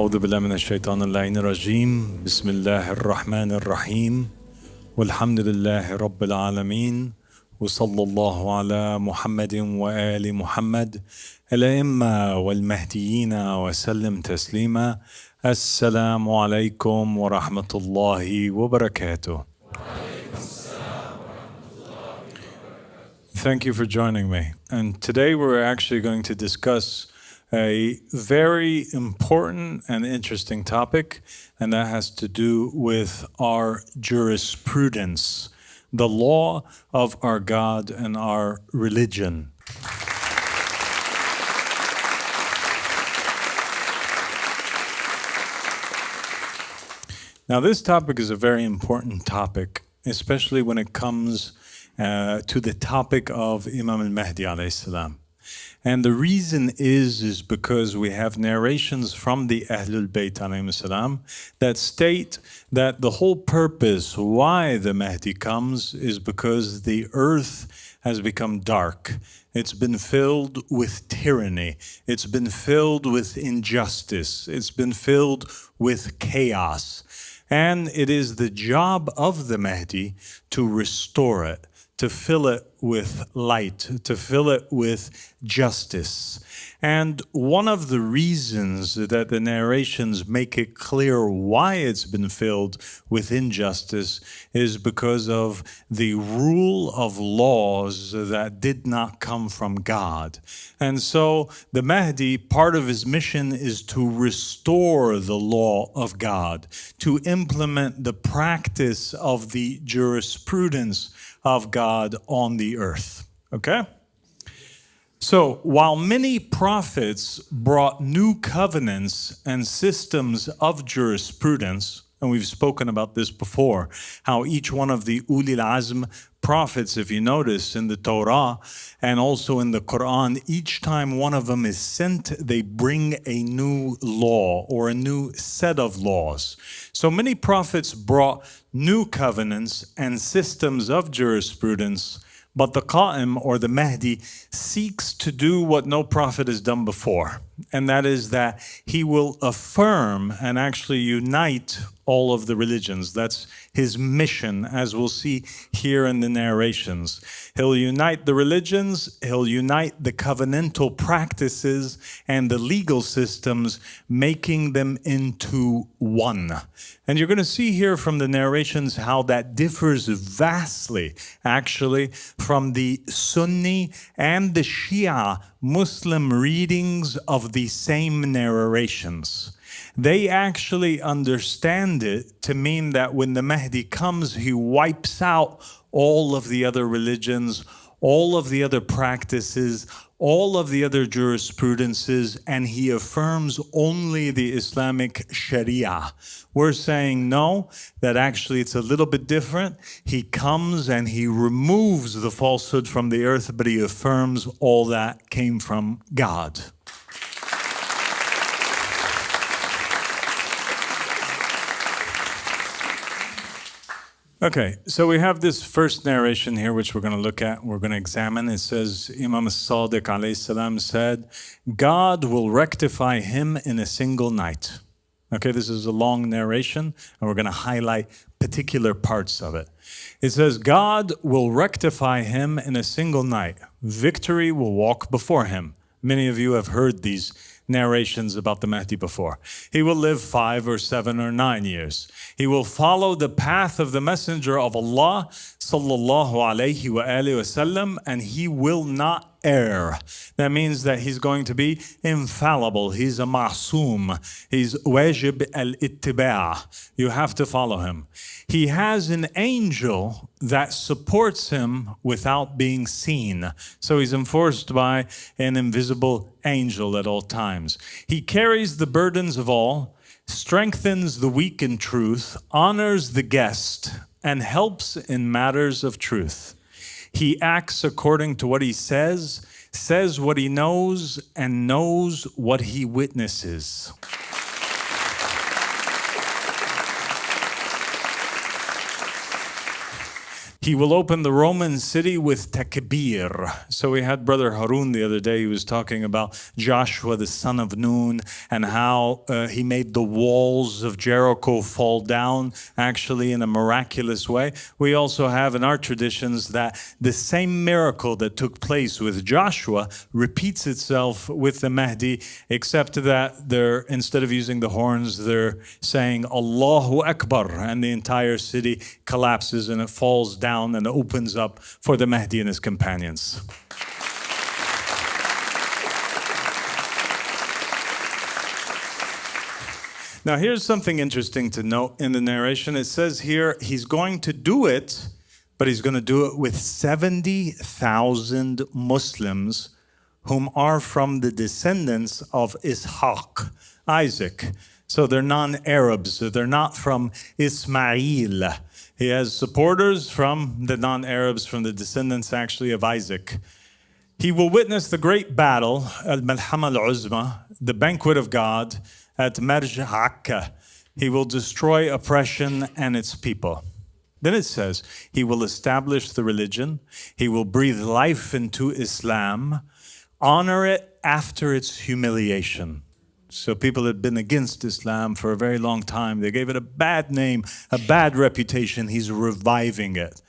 أعوذ بالله من الشيطان اللعين الرجيم بسم الله الرحمن الرحيم والحمد لله رب العالمين وصلى الله على محمد وآل محمد الأئمة والمهديين وسلم تسليما. السلام عليكم ورحمة الله وبركاته. Thank you for joining me. And today we're actually going to discuss a very important and interesting topic, and that has to do with our jurisprudence, the law of our God and our religion. Now, this topic is a very important topic, especially when it comes to the topic of Imam al-Mahdi alayhi salam. And the reason is because we have narrations from the Ahlul Bayt alayhi salam that state that the whole purpose why the Mahdi comes is because the earth has become dark. It's been filled with tyranny. It's been filled with injustice. It's been filled with chaos. And it is the job of the Mahdi to restore it, to fill it with light, to fill it with justice. And one of the reasons that the narrations make it clear why it's been filled with injustice is because of the rule of laws that did not come from God. And so the Mahdi, part of his mission is to restore the law of God, to implement the practice of the jurisprudence of God on the earth. Okay? So while many prophets brought new covenants and systems of jurisprudence, and we've spoken about this before, how each one of the Ulil Azm prophets, if you notice in the Torah and also in the Quran, each time one of them is sent, they bring a new law or a new set of laws. So many prophets brought new covenants and systems of jurisprudence, but the Qa'im, or the Mahdi, seeks to do what no prophet has done before. And that is that he will affirm and actually unite all of the religions. That's his mission, as we'll see here in the narrations. He'll unite the religions, he'll unite the covenantal practices and the legal systems, making them into one. And you're going to see here from the narrations how that differs vastly, actually, from the Sunni and the Shia Muslim readings of the same narrations. They actually understand it to mean that when the Mahdi comes, he wipes out all of the other religions, all of the other practices, all of the other jurisprudences, and he affirms only the Islamic Sharia. We're saying no, that actually it's a little bit different. He comes and he removes the falsehood from the earth, but he affirms all that came from God. Okay, so we have this first narration here, which we're going to look at, we're going to examine. It says, Imam al-Sadiq alayhi salam said, God will rectify him in a single night. Okay, this is a long narration, and we're going to highlight particular parts of it. It says, God will rectify him in a single night. Victory will walk before him. Many of you have heard these narrations about the Mahdi before. He will live 5 or 7 or 9 years. He will follow the path of the Messenger of Allah sallallahu alayhi wa alihi wasallam, and he will not err. That means that he's going to be infallible. He's a ma'soom. He's wajib al-Atbaa. You have to follow him. He has an angel that supports him without being seen. So he's enforced by an invisible angel at all times. He carries the burdens of all, strengthens the weak in truth, honors the guest, and helps in matters of truth. He acts according to what he says what he knows, and knows what he witnesses. He will open the Roman city with takbir. So we had Brother Harun the other day. He was talking about Joshua, the son of Nun, and how he made the walls of Jericho fall down, actually in a miraculous way. We also have in our traditions that the same miracle that took place with Joshua repeats itself with the Mahdi, except that they're, instead of using the horns, they're saying Allahu Akbar, and the entire city collapses and it falls down and opens up for the Mahdi and his companions. Now here's something interesting to note in the narration. It says here he's going to do it, but he's going to do it with 70,000 Muslims whom are from the descendants of Ishaq, Isaac. So they're non-Arabs, so they're not from Ismail. He has supporters from the non-Arabs, from the descendants actually of Isaac. He will witness the great battle, Al-Malhama Al-Uzma, the banquet of God at Marj Akka. He will destroy oppression and its people. Then it says, he will establish the religion. He will breathe life into Islam, honor it after its humiliation. So people had been against Islam for a very long time. They gave it a bad name, a bad reputation. He's reviving it.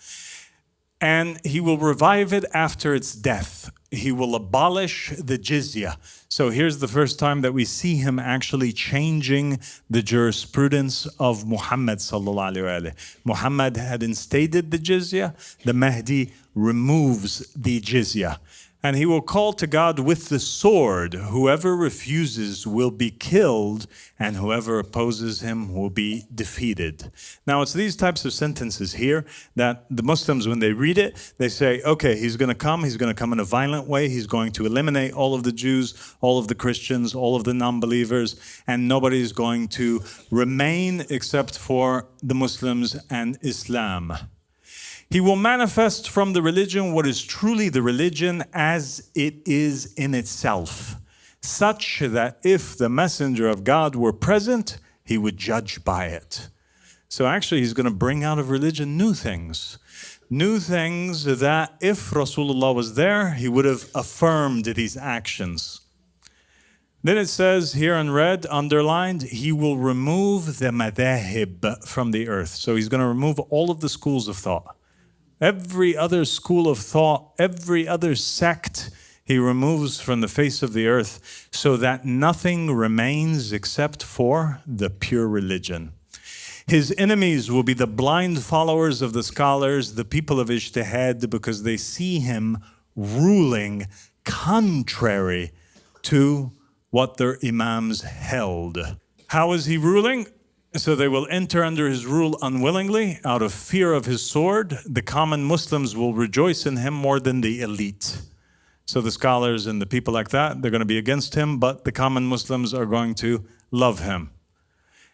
And he will revive it after its death. He will abolish the jizya. So here's the first time that we see him actually changing the jurisprudence of Muhammad sallallahu alaihi wasallam. Muhammad had instated the jizya. The Mahdi removes the jizya. And he will call to God with the sword. Whoever refuses will be killed, and whoever opposes him will be defeated. Now, it's these types of sentences here that the Muslims, when they read it, they say, okay, he's going to come in a violent way. He's going to eliminate all of the Jews, all of the Christians, all of the non-believers, and nobody is going to remain except for the Muslims and Islam. He will manifest from the religion what is truly the religion as it is in itself, such that if the messenger of God were present, he would judge by it. So actually, he's going to bring out of religion new things that if Rasulullah was there, he would have affirmed these actions. Then it says here in red, underlined, he will remove the madahib from the earth. So he's going to remove all of the schools of thought. Every other school of thought, every other sect, he removes from the face of the earth so that nothing remains except for the pure religion. His enemies will be the blind followers of the scholars, the people of ijtihad, because they see him ruling contrary to what their imams held. How is he ruling? So they will enter under his rule unwillingly, out of fear of his sword. The common Muslims will rejoice in him more than the elite. So the scholars and the people like that, they're going to be against him, but the common Muslims are going to love him.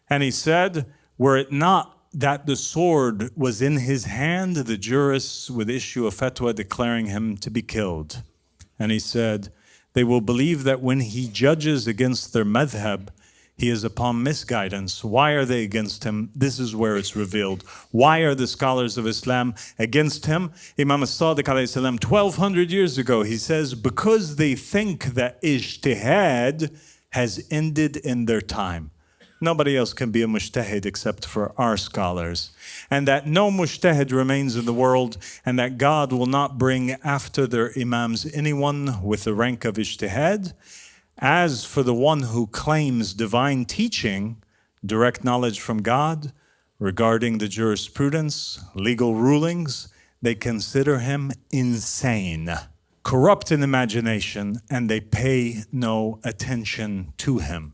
And he said, were it not that the sword was in his hand, the jurists would issue a fatwa declaring him to be killed. And he said, they will believe that when he judges against their madhab, he is upon misguidance. Why are they against him? This is where it's revealed. Why are the scholars of Islam against him? Imam as-Sadiq alayhi salam, 1200 years ago, he says, because they think that ijtihad has ended in their time. Nobody else can be a mujtahid except for our scholars. And that no mujtahid remains in the world, and that God will not bring after their imams anyone with the rank of ijtihad. As for the one who claims divine teaching, direct knowledge from God, regarding the jurisprudence, legal rulings, they consider him insane, corrupt in imagination, and they pay no attention to him.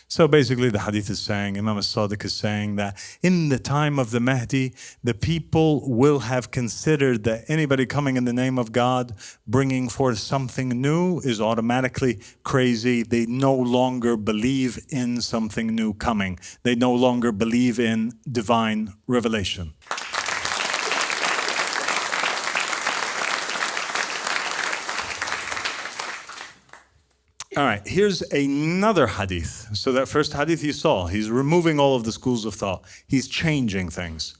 So basically the hadith is saying, Imam as-Sadiq is saying that in the time of the Mahdi, the people will have considered that anybody coming in the name of God, bringing forth something new is automatically crazy. They no longer believe in something new coming. They no longer believe in divine revelation. All right, here's another hadith. So that first hadith you saw, he's removing all of the schools of thought. He's changing things.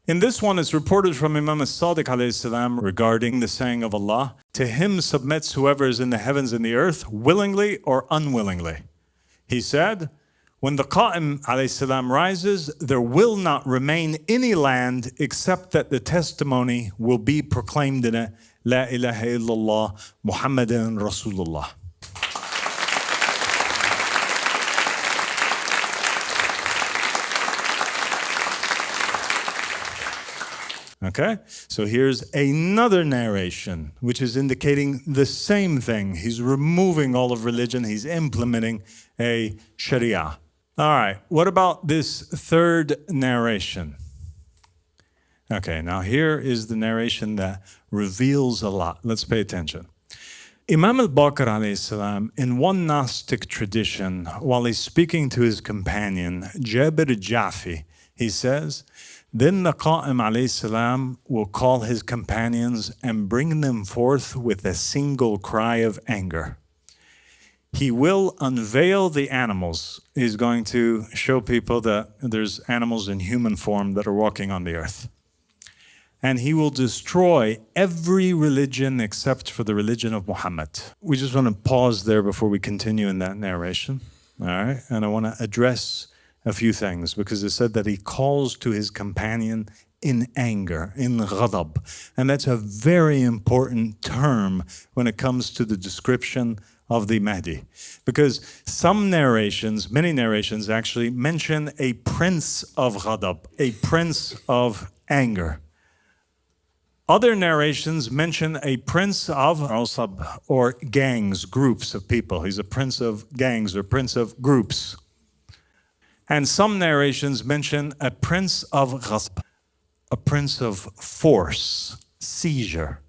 In this one, it's reported from Imam as-Sadiq alayhi salam regarding the saying of Allah, "To him submits whoever is in the heavens and the earth, willingly or unwillingly." He said, when the Qa'im alayhi salam rises, there will not remain any land except that the testimony will be proclaimed in it, La ilaha illallah Muhammadan Rasulullah. Okay, so here's another narration which is indicating the same thing. He's removing all of religion, he's implementing a Sharia. All right, what about this third narration? Okay, now here is the narration that reveals a lot. Let's pay attention. Imam al-Baqir alayhi salam, in one Gnostic tradition, while he's speaking to his companion, Jabir al-Ja'fi, he says, then the Qa'im alayhi salam will call his companions and bring them forth with a single cry of anger. He will unveil the animals. He's going to show people that there's animals in human form that are walking on the earth. And he will destroy every religion except for the religion of Muhammad. We just want to pause there before we continue in that narration. All right, and I want to address a few things, because it said that he calls to his companion in anger, in ghadab. And that's a very important term when it comes to the description of the Mahdi. Because some narrations, many narrations actually mention a prince of ghadab, a prince of anger. Other narrations mention a prince of usab, or gangs, groups of people. He's a prince of gangs or prince of groups. And some narrations mention a prince of ghasb, a prince of force, seizure.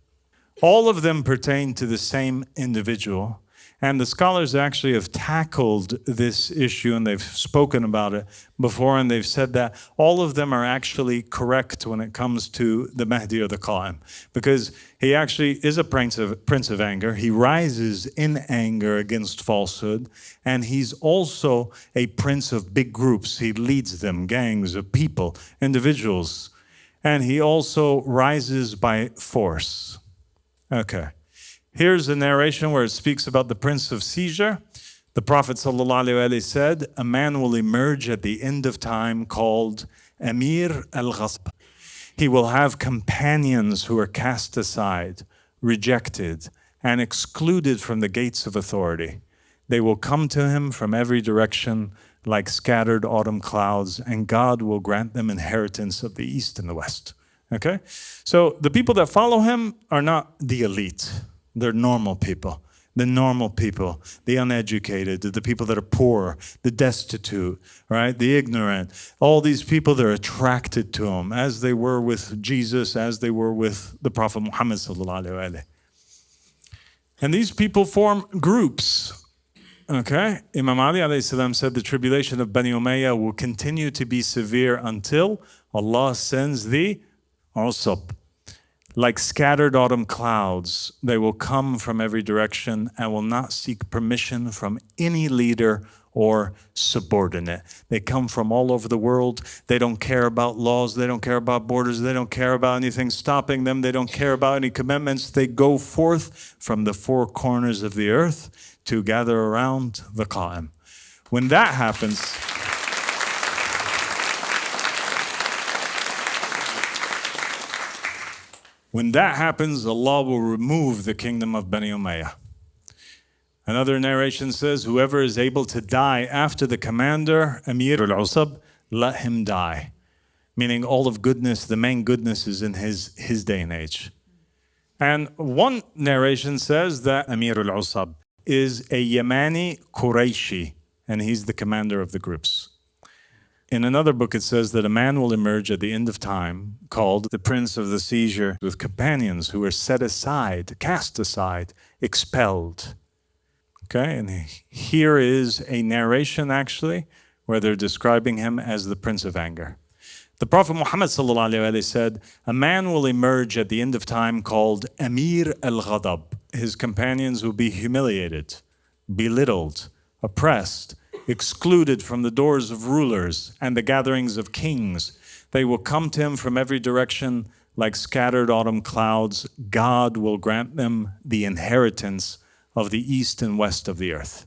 All of them pertain to the same individual. And the scholars actually have tackled this issue, and they've spoken about it before, and they've said that all of them are actually correct when it comes to the Mahdi or the Qa'im, because he actually is a prince of anger. He rises in anger against falsehood, and he's also a prince of big groups. He leads them, gangs of people, individuals, and he also rises by force. Okay. Here's a narration where it speaks about the prince of seizure. The Prophet ﷺ said, a man will emerge at the end of time called Amir al-Ghasb. He will have companions who are cast aside, rejected, and excluded from the gates of authority. They will come to him from every direction like scattered autumn clouds, and God will grant them inheritance of the east and the west. Okay? So the people that follow him are not the elite. They're normal people, the uneducated, the people that are poor, the destitute, right? The ignorant. All these people, they're attracted to him, as they were with Jesus, as they were with the Prophet Muhammad sallallahu alaihi wasallam. And these people form groups. Okay? Imam Ali alayhi salam said the tribulation of Bani Umayyah will continue to be severe until Allah sends the usab. Like scattered autumn clouds, they will come from every direction and will not seek permission from any leader or subordinate. They come from all over the world. They don't care about laws. They don't care about borders. They don't care about anything stopping them. They don't care about any commitments. They go forth from the four corners of the earth to gather around the Qa'im. When that happens, Allah will remove the kingdom of Bani Umayyah. Another narration says, whoever is able to die after the commander, Amir al-Usab, let him die. Meaning all of goodness, the main goodness is in his day and age. And one narration says that Amir al-Usab is a Yemeni Qurayshi, and he's the commander of the groups. In another book, it says that a man will emerge at the end of time called the Prince of the Seizure, with companions who are set aside, cast aside, expelled. Okay, and here is a narration actually where they're describing him as the Prince of Anger. The Prophet Muhammad ﷺ said, a man will emerge at the end of time called Amir al-Ghadab. His companions will be humiliated, belittled, oppressed, excluded from the doors of rulers and the gatherings of kings. They will come to him from every direction like scattered autumn clouds. God will grant them the inheritance of the east and west of the earth.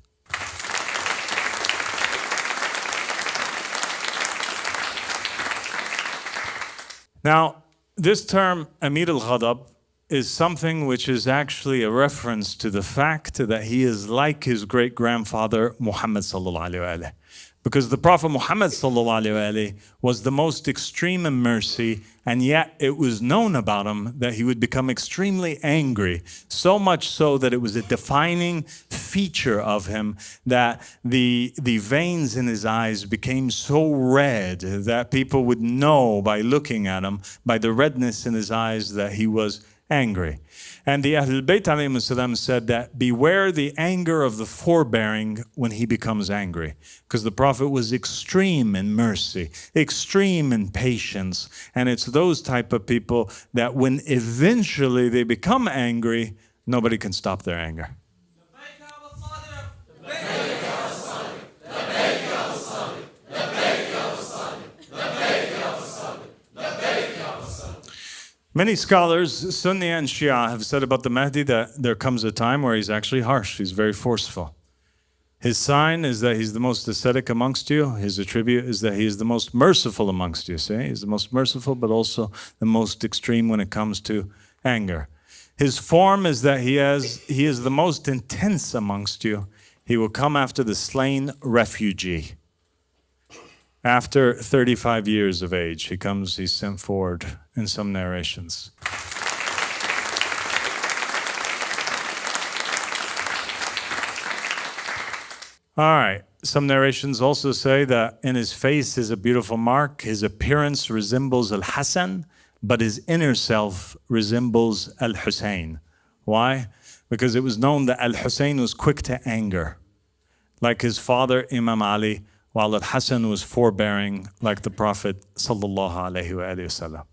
Now, this term, Amir al-Ghadab, is something which is actually a reference to the fact that he is like his great-grandfather, Muhammad sallallahu alaihi wasallam. Because the Prophet Muhammad sallallahu alaihi wasallam was the most extreme in mercy, and yet it was known about him that he would become extremely angry, so much so that it was a defining feature of him that the veins in his eyes became so red that people would know by looking at him, by the redness in his eyes, that he was angry. And the Ahlul Bayt alayhim salam said that beware the anger of the forbearing when he becomes angry. Because the Prophet was extreme in mercy, extreme in patience. And it's those type of people that when eventually they become angry, nobody can stop their anger. Many scholars, Sunni and Shia, have said about the Mahdi that there comes a time where he's actually harsh, he's very forceful. His sign is that he's the most ascetic amongst you. His attribute is that he is the most merciful amongst you. See? He's the most merciful, but also the most extreme when it comes to anger. His form is that he is the most intense amongst you. He will come after the slain refugee. After 35 years of age, he's sent forward in some narrations. All right, some narrations also say that in his face is a beautiful mark. His appearance resembles Al-Hasan, but his inner self resembles Al-Hussein. Why? Because it was known that Al-Hussein was quick to anger, like his father Imam Ali, while Al-Hasan was forbearing like the Prophet sallallahu alaihi wasallam.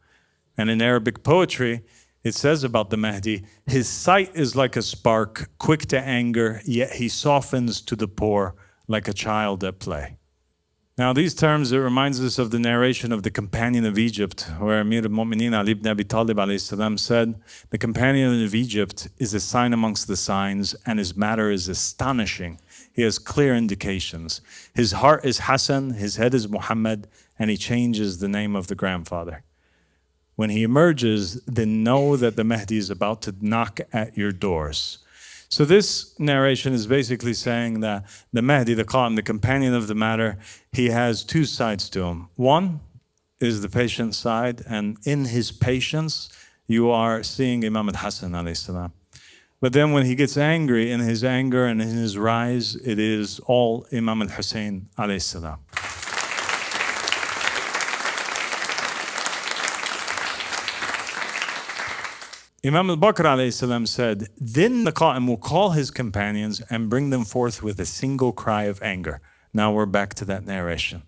And in Arabic poetry, it says about the Mahdi, his sight is like a spark, quick to anger, yet he softens to the poor like a child at play. Now these terms, it reminds us of the narration of the companion of Egypt, where Amir al-Mu'mineen Ali ibn Abi Talib alayhi salam said, the companion of Egypt is a sign amongst the signs, and his matter is astonishing. He has clear indications. His heart is Hassan, his head is Muhammad, and he changes the name of the grandfather. When he emerges, then know that the Mahdi is about to knock at your doors. So this narration is basically saying that the Mahdi, the Qa'im, the companion of the matter, he has two sides to him. One is the patient side, and in his patience, you are seeing Imam al-Hasan alayhi salam. But then when he gets angry, in his anger and in his rise, it is all Imam al-Hussein alayhi salam. Imam al-Bakr alayhi salam said, then the Qa'im will call his companions and bring them forth with a single cry of anger. Now we're back to that narration.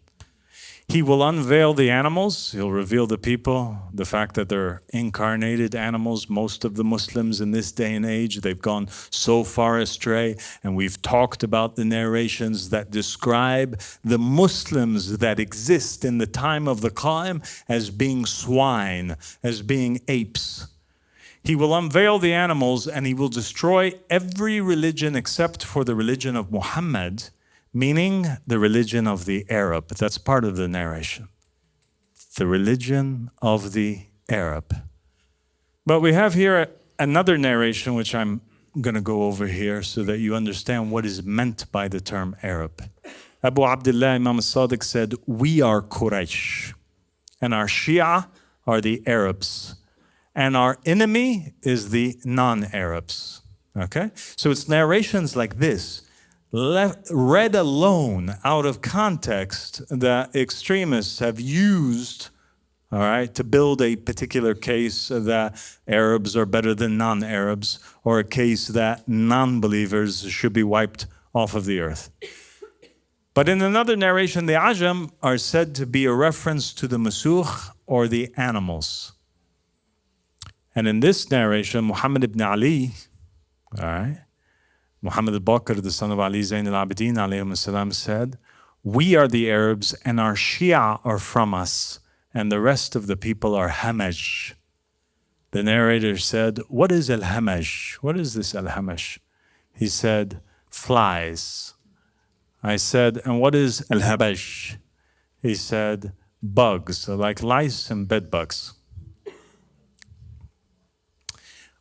He will unveil the animals, he'll reveal the people, the fact that they're incarnated animals. Most of the Muslims in this day and age, they've gone so far astray, and we've talked about the narrations that describe the Muslims that exist in the time of the Qa'im as being swine, as being apes. He will unveil the animals and he will destroy every religion except for the religion of Muhammad, meaning the religion of the Arab. That's part of the narration. The religion of the Arab. But we have here another narration which I'm going to go over here so that you understand what is meant by the term Arab. Abu Abdullah Imam al-Sadiq said, we are Quraysh, and our Shia are the Arabs, and our enemy is the non-Arabs. Okay? So it's narrations like this, read alone out of context, that extremists have used, all right, to build a particular case that Arabs are better than non-Arabs, or a case that non-believers should be wiped off of the earth. But in another narration, the Ajam are said to be a reference to the Masukh, or the animals. And in this narration, Muhammad ibn Ali, all right, Muhammad al-Bakr, the son of Ali Zayn al-Abidin alayhi salam, said, we are the Arabs and our Shia are from us, and the rest of the people are hamaj. The narrator said, what is al-hamaj? What is this al-hamaj? He said, flies. I said, and what is al-habaj? He said, bugs, like lice and bed bugs.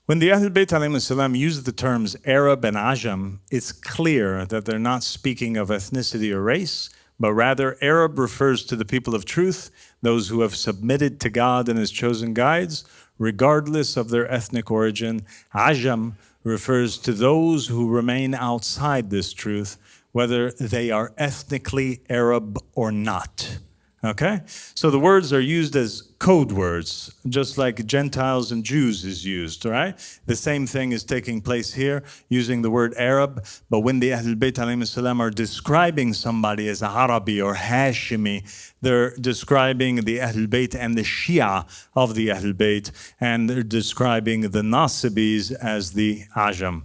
When the Ahlul Bayt alayhim salam use the terms Arab and Ajam, it's clear that they're not speaking of ethnicity or race, but rather Arab refers to the people of truth, those who have submitted to God and His chosen guides, regardless of their ethnic origin. Ajam refers to those who remain outside this truth, whether they are ethnically Arab or not. Okay? So the words are used as code words, just like Gentiles and Jews is used, right? The same thing is taking place here, using the word Arab, but when the Ahlul Bayt alayhim salam are describing somebody as Arabi or Hashimi, they're describing the Ahlul Bayt and the Shia of the Ahlul Bayt, and they're describing the Nasibis as the Ajam.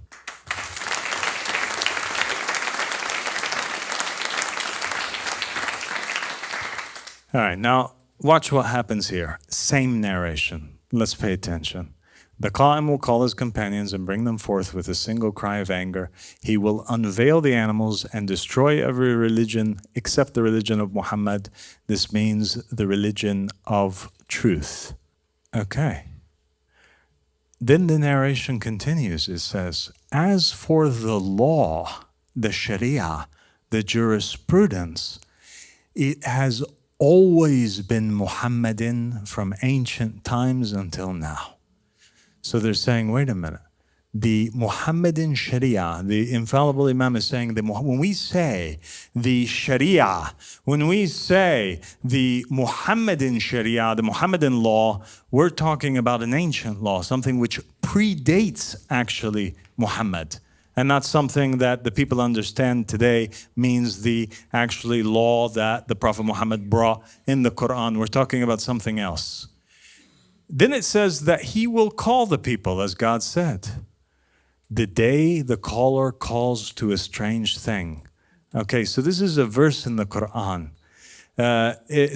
All right, now watch what happens here. Same narration. Let's pay attention. The Qa'im will call his companions and bring them forth with a single cry of anger. He will unveil the animals and destroy every religion except the religion of Muhammad. This means the religion of truth. Okay. Then the narration continues. It says, as for the law, the Sharia, the jurisprudence, it has always been Muhammadan from ancient times until now. So they're saying, wait a minute. The Muhammadan Sharia, the infallible Imam is saying that when we say the Sharia, when we say the Muhammadan Sharia, the Muhammadan law, we're talking about an ancient law, something which predates actually Muhammad. And not something that the people understand today means the actually law that the Prophet Muhammad brought in the Quran. We're talking about something else. Then it says that he will call the people, as God said. The day the caller calls to a strange thing. Okay, so this is a verse in the Quran.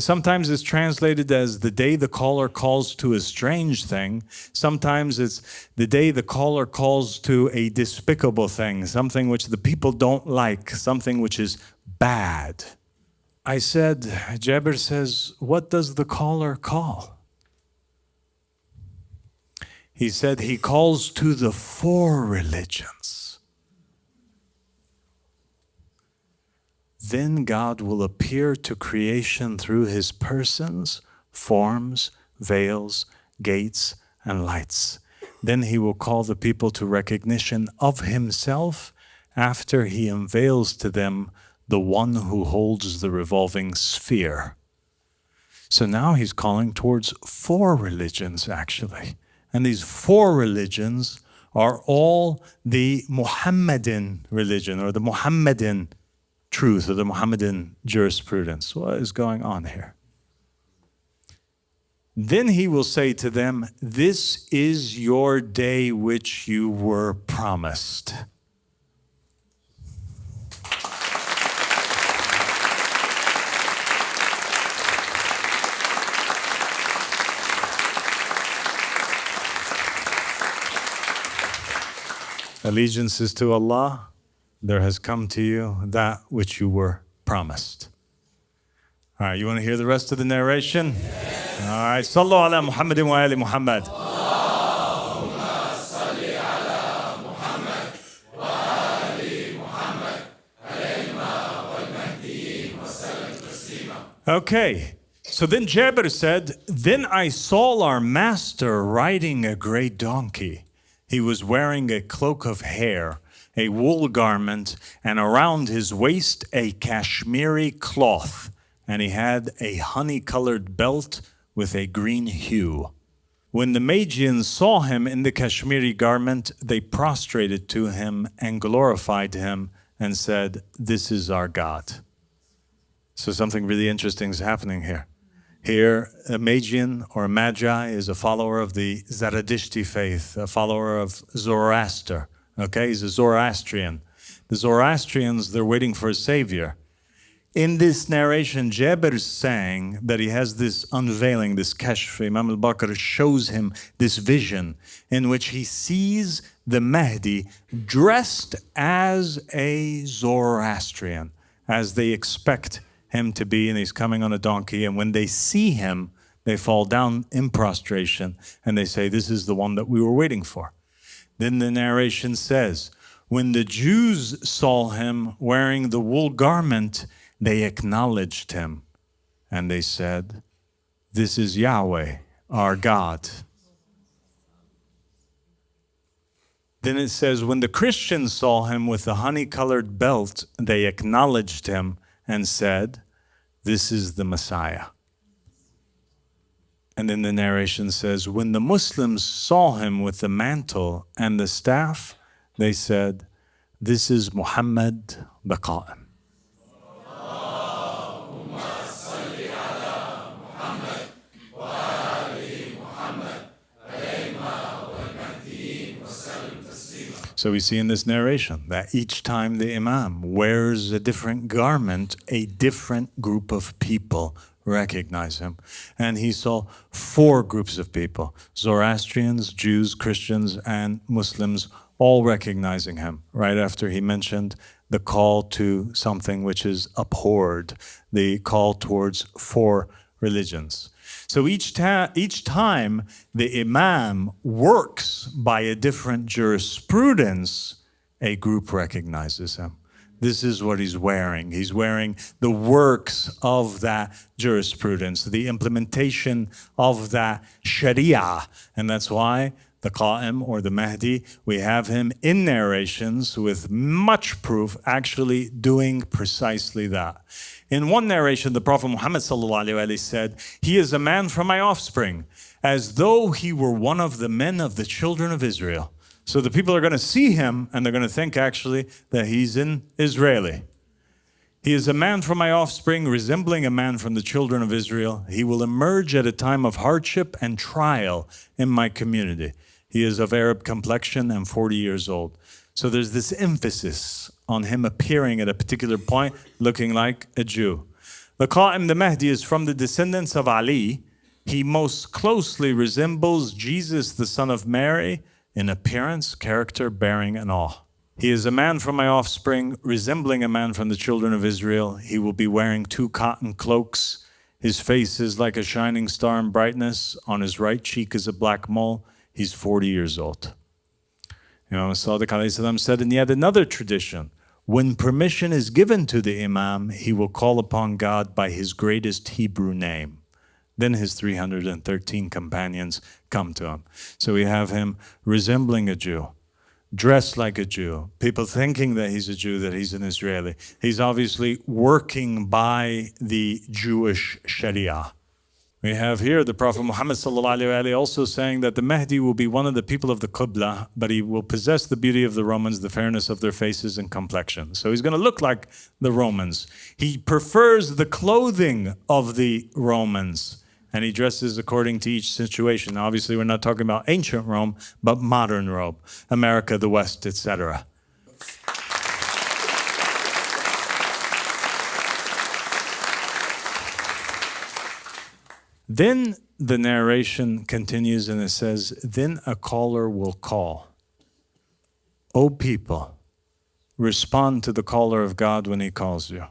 Sometimes it's translated as the day the caller calls to a strange thing. Sometimes it's the day the caller calls to a despicable thing, something which the people don't like, something which is bad. I said, Jabir says, what does the caller call? He said he calls to the four religions. Then God will appear to creation through his persons, forms, veils, gates, and lights. Then he will call the people to recognition of himself after he unveils to them the one who holds the revolving sphere. So now he's calling towards four religions, actually. And these four religions are all the Muhammadan religion, or the Muhammadan truth, or the Muhammadan jurisprudence. What is going on here? Then he will say to them, this is your day which you were promised. Allegiance is to Allah. There has come to you that which you were promised. All right, you want to hear the rest of the narration? Yes. All right, Sallu ala Muhammadin wa ali Muhammad. Allahumma salli ala Muhammad wa ali Muhammad. Alayhima wal Mahdiyin wa sallam taslima. Okay, so then Jabir said, then I saw our master riding a gray donkey. He was wearing a cloak of hair, a wool garment, and around his waist a Kashmiri cloth, and he had a honey-colored belt with a green hue. When the Magians saw him in the Kashmiri garment, they prostrated to him and glorified him and said, this is our God. So something really interesting is happening here. Here, a Magian or a Magi is a follower of the Zaradishti faith, a follower of Zoroaster. Okay, he's a Zoroastrian. The Zoroastrians, they're waiting for a savior. In this narration, Jabir is saying that he has this unveiling, this kashf. Imam al-Baqir shows him this vision in which he sees the Mahdi dressed as a Zoroastrian, as they expect him to be, and he's coming on a donkey. And when they see him, they fall down in prostration and they say, this is the one that we were waiting for. Then the narration says, when the Jews saw him wearing the wool garment, they acknowledged him and they said, this is Yahweh, our God. Then it says, when the Christians saw him with the honey-colored belt, they acknowledged him and said, this is the Messiah. And then the narration says, when the Muslims saw him with the mantle and the staff, they said, this is Muhammad the Qa'im. So we see in this narration that each time the Imam wears a different garment, a different group of people recognize him. And he saw 4 groups of people, Zoroastrians, Jews, Christians, and Muslims, all recognizing him right after he mentioned the call to something which is abhorred, the call towards 4 religions. So each time the Imam works by a different jurisprudence, a group recognizes him. This is what he's wearing. He's wearing the works of that jurisprudence, the implementation of that Sharia. And that's why the Qa'im or the Mahdi, we have him in narrations with much proof actually doing precisely that. In one narration, the Prophet Muhammad ﷺ said, he is a man from my offspring, as though he were one of the men of the children of Israel. So the people are going to see him and they're going to think actually that he's an Israeli. He is a man from my offspring, resembling a man from the children of Israel. He will emerge at a time of hardship and trial in my community. He is of Arab complexion and 40 years old. So there's this emphasis on him appearing at a particular point looking like a Jew. The Qa'im, the Mahdi, is from the descendants of Ali. He most closely resembles Jesus, the son of Mary, in appearance, character, bearing, and all. He is a man from my offspring, resembling a man from the children of Israel. He will be wearing 2 cotton cloaks. His face is like a shining star in brightness. On his right cheek is a black mole. He's 40 years old. Imam Sadiq ﷺ said in yet another tradition, when permission is given to the Imam, he will call upon God by his greatest Hebrew name. Then his 313 companions come to him. So we have him resembling a Jew, dressed like a Jew, people thinking that he's a Jew, that he's an Israeli. He's obviously working by the Jewish Sharia. We have here the Prophet Muhammad ﷺ also saying that the Mahdi will be one of the people of the Qibla, but he will possess the beauty of the Romans, the fairness of their faces and complexion. So he's going to look like the Romans. He prefers the clothing of the Romans, and he dresses according to each situation. Now, obviously, we're not talking about ancient Rome, but modern Rome, America, the West, etc. Then the narration continues and it says, then a caller will call. O people, respond to the caller of God when he calls you.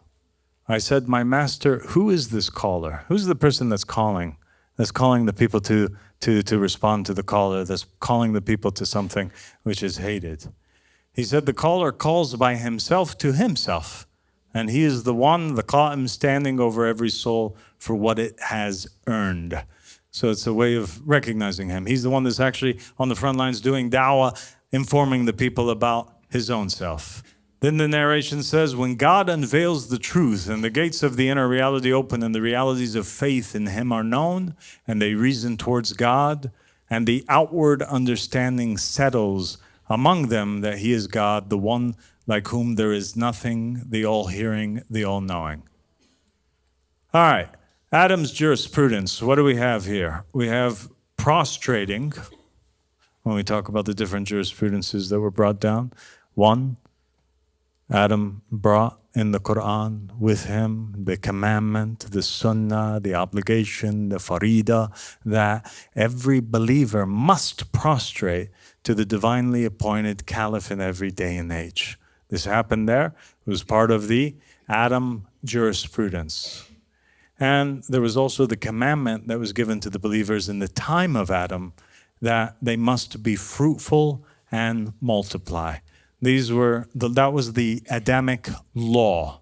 I said, my master, who is this caller? Who's the person that's calling the people to respond to the caller, that's calling the people to something which is hated? He said, the caller calls by himself to himself. And he is the one, the Qa'im, standing over every soul for what it has earned. So it's a way of recognizing him. He's the one that's actually on the front lines doing da'wah, informing the people about his own self. Then the narration says, when God unveils the truth and the gates of the inner reality open and the realities of faith in him are known and they reason towards God and the outward understanding settles among them that he is God, the one like whom there is nothing, the all-hearing, the all-knowing. All right, Adam's jurisprudence. What do we have here? We have prostrating, when we talk about the different jurisprudences that were brought down. 1, Adam brought in the Quran with him, the commandment, the sunnah, the obligation, the farida, that every believer must prostrate to the divinely appointed caliph in every day and age. This happened there. It was part of the Adam jurisprudence. And there was also the commandment that was given to the believers in the time of Adam that they must be fruitful and multiply. That was the Adamic law.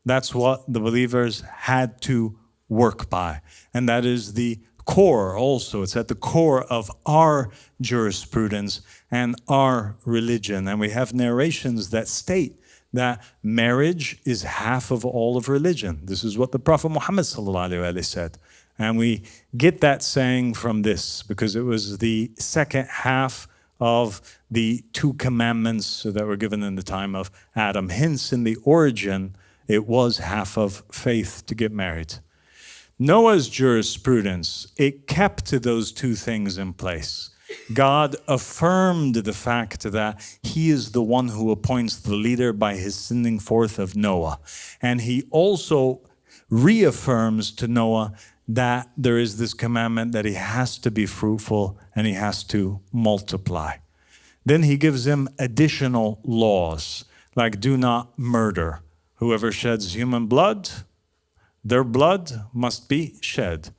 That's what the believers had to work by. And that is the core also. It's at the core of our jurisprudence and our religion. And we have narrations that state that marriage is half of all of religion. This is what the Prophet Muhammad said. And we get that saying from this because it was the second half of the two commandments that were given in the time of Adam. Hence, in the origin, it was half of faith to get married. Noah's jurisprudence, it kept those two things in place. God affirmed the fact that he is the one who appoints the leader by his sending forth of Noah. And he also reaffirms to Noah that there is this commandment that he has to be fruitful and he has to multiply. Then he gives him additional laws, like do not murder. Whoever sheds human blood, their blood must be shed.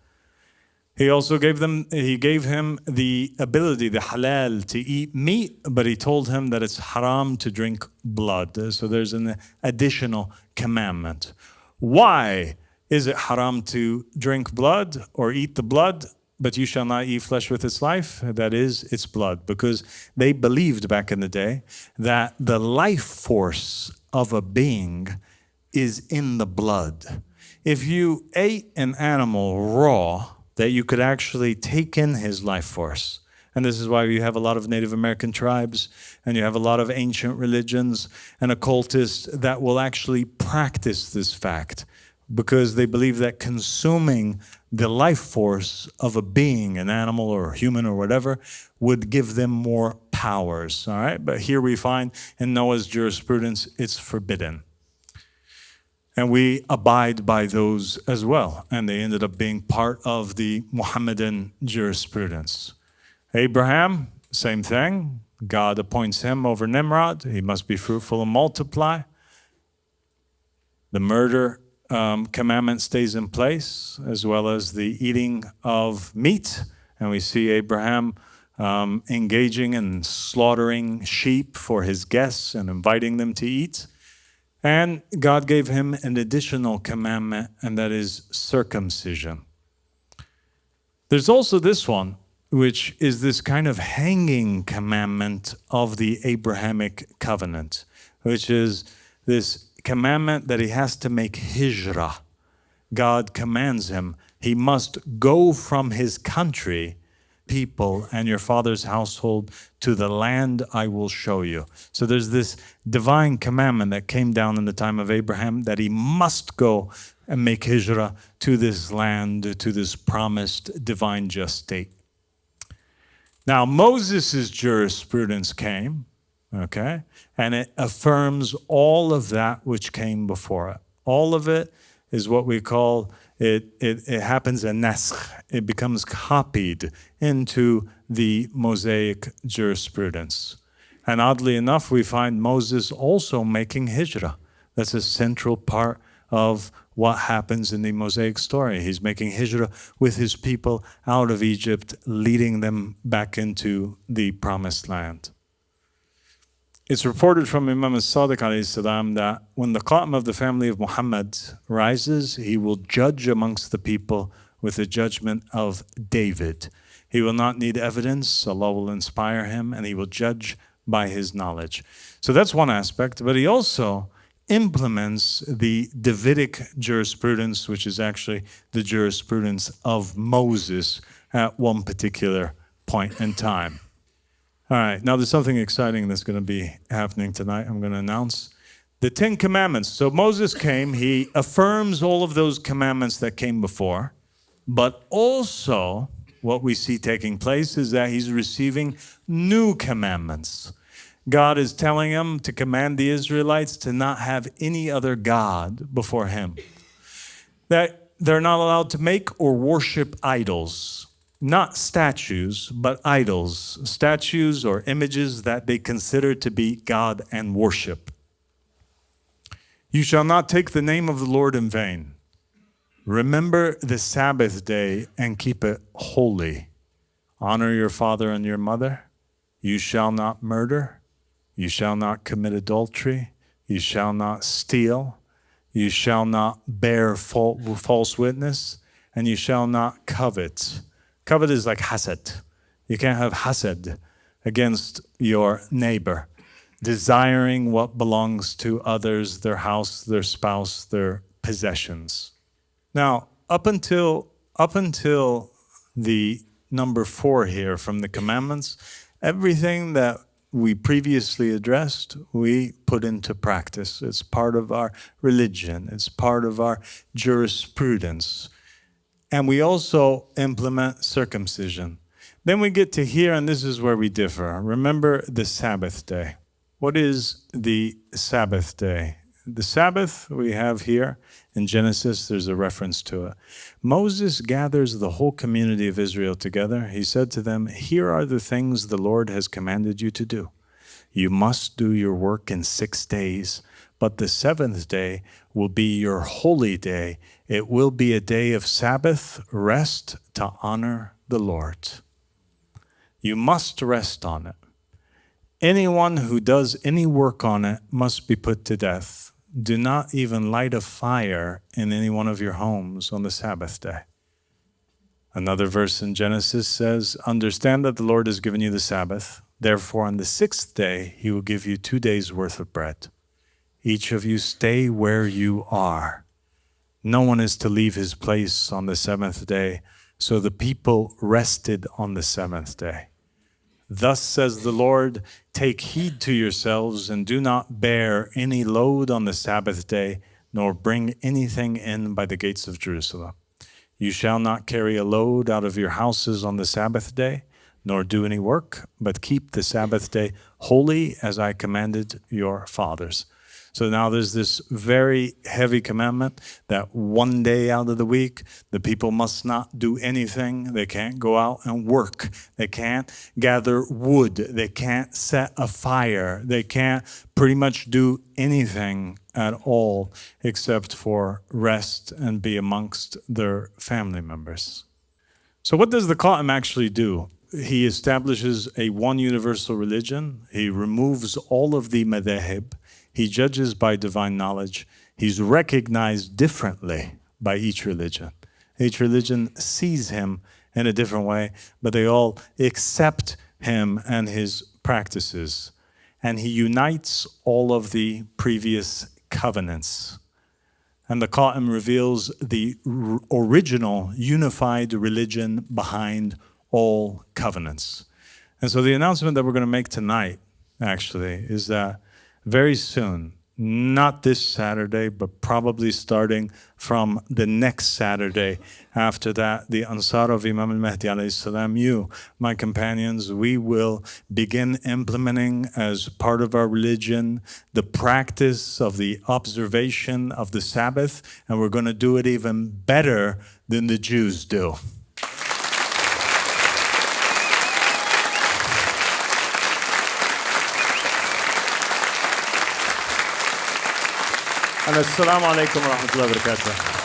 He also gave him the ability, the halal, to eat meat, but he told him that it's haram to drink blood. So there's an additional commandment. Why is it haram to drink blood or eat the blood, but you shall not eat flesh with its life? That is, its blood. Because they believed back in the day that the life force of a being is in the blood. If you ate an animal raw, that you could actually take in his life force. And this is why you have a lot of Native American tribes, and you have a lot of ancient religions and occultists that will actually practice this fact, because they believe that consuming the life force of a being, an animal or a human or whatever, would give them more powers, all right? But here we find in Noah's jurisprudence, it's forbidden. And we abide by those as well. And they ended up being part of the Muhammadan jurisprudence. Abraham, same thing. God appoints him over Nimrod. He must be fruitful and multiply. The murder commandment stays in place, as well as the eating of meat. And we see Abraham engaging in slaughtering sheep for his guests and inviting them to eat. And God gave him an additional commandment, and that is circumcision. There's also this one, which is this kind of hanging commandment of the Abrahamic covenant, which is this commandment that he has to make hijrah. God commands him, he must go from his country, people, and your father's household to the land I will show you. So there's this divine commandment that came down in the time of Abraham that he must go and make hijrah to this land, to this promised divine just state. Now, Moses' jurisprudence came, okay, and it affirms all of that which came before it. All of it is what we call, it happens a naskh. It becomes copied into the Mosaic jurisprudence. And oddly enough, we find Moses also making hijrah. That's a central part of what happens in the Mosaic story. He's making hijrah with his people out of Egypt, leading them back into the promised land. It's reported from Imam as-Sadiq alayhi salam that when the Qa'im of the family of Muhammad rises, he will judge amongst the people with the judgment of David. He will not need evidence, Allah will inspire him, and he will judge by his knowledge. So that's one aspect, but he also implements the Davidic jurisprudence, which is actually the jurisprudence of Moses at one particular point in time. All right, now there's something exciting that's going to be happening tonight. I'm going to announce the 10 commandments. So Moses came, he affirms all of those commandments that came before, but also what we see taking place is that he's receiving new commandments. God is telling him to command the Israelites to not have any other God before him. That they're not allowed to make or worship idols. Not statues, but idols. Statues or images that they consider to be God and worship. You shall not take the name of the Lord in vain. Remember the Sabbath day and keep it holy. Honor your father and your mother. You shall not murder. You shall not commit adultery. You shall not steal. You shall not bear false witness. And you shall not covet. Covet is like hasad. You can't have hasad against your neighbor, desiring what belongs to others, their house, their spouse, their possessions. Now, up until the number 4 here from the commandments, everything that we previously addressed, we put into practice. It's part of our religion. It's part of our jurisprudence. And we also implement circumcision. Then we get to here, and this is where we differ. Remember the Sabbath day. What is the Sabbath day? The Sabbath we have here in Genesis, there's a reference to it. Moses gathers the whole community of Israel together. He said to them, "Here are the things the Lord has commanded you to do. You must do your work in 6 days, but the 7th day will be your holy day. It will be a day of Sabbath rest to honor the Lord." You must rest on it. Anyone who does any work on it must be put to death. Do not even light a fire in any one of your homes on the Sabbath day. Another verse in Genesis says, "Understand that the Lord has given you the Sabbath. Therefore, on the 6th day, he will give you 2 days' worth of bread. Each of you stay where you are. No one is to leave his place on the 7th day." So the people rested on the 7th day. "Thus says the Lord, take heed to yourselves and do not bear any load on the Sabbath day, nor bring anything in by the gates of Jerusalem. You shall not carry a load out of your houses on the Sabbath day, nor do any work, but keep the Sabbath day holy as I commanded your fathers." So now there's this very heavy commandment that 1 day out of the week, the people must not do anything. They can't go out and work. They can't gather wood. They can't set a fire. They can't pretty much do anything at all except for rest and be amongst their family members. So what does the Qa'im actually do? He establishes a one universal religion. He removes all of the madhahib. He judges by divine knowledge. He's recognized differently by each religion. Each religion sees him in a different way, but they all accept him and his practices. And he unites all of the previous covenants. And the Qa'im reveals the original unified religion behind all covenants. And so the announcement that we're going to make tonight, actually, is that very soon, not this Saturday, but probably starting from the next Saturday after that, the Ansar of Imam al-Mahdi alayhi salam, you, my companions, we will begin implementing as part of our religion the practice of the observation of the Sabbath, and we're going to do it even better than the Jews do. Assalamu alaikum wa rahmatullahi wa barakatuh.